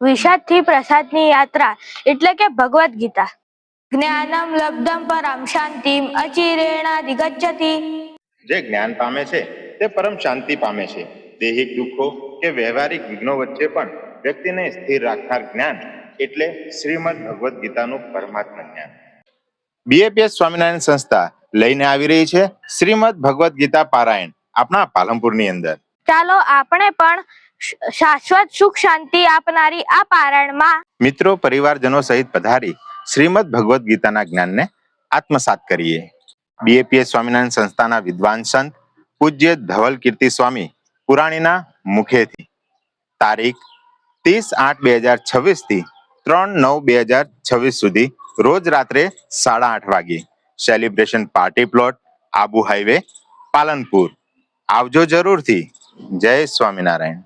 વિષાદથી પ્રસાદની યાત્રા એટલે કે ભગવદ્ ગીતા. જ્ઞાનમ લબ્ધમ પરમ શાંતિમ અચિરેણાધિગચ્છતિ. જે જ્ઞાન પામે છે તે પરમ શાંતિ પામે છે. દૈહિક દુઃખો કે વ્યવહારિક વિઘ્નો વચ્ચે પણ વ્યક્તિને સ્થિર રાખનાર જ્ઞાન એટલે શ્રીમદ ભગવદ્ ગીતાનું પરમાત્મા જ્ઞાન. બીએપીએસ સ્વામિનારાયણ સંસ્થા લઈને આવી રહી છે શ્રીમદ ભગવદ્ ગીતા પારાયણ આપણા પાલનપુરની અંદર. ચાલો આપણે પણ શાશ્વત સુખ શાંતિ આપનારી આ પારાયણમાં મિત્રો પરિવારજનો સહિત પધારી શ્રીમદ ભગવદ્ ગીતાના જ્ઞાનને આત્મસાત કરીએ. બીએપીએસ સ્વામિનારાયણ સંસ્થાના વિદ્વાન સંત પૂજ્ય ધવલ કીર્તિ સ્વામી પુરાણીના મુખેથી તારીખ 30/8/2026 થી 3/9/2026 સુધી રોજ રાત્રે 8:30 વાગે celebration party plot, Abu highway, Palanpur. આવજો જરૂરથી. જય સ્વામિનારાયણ.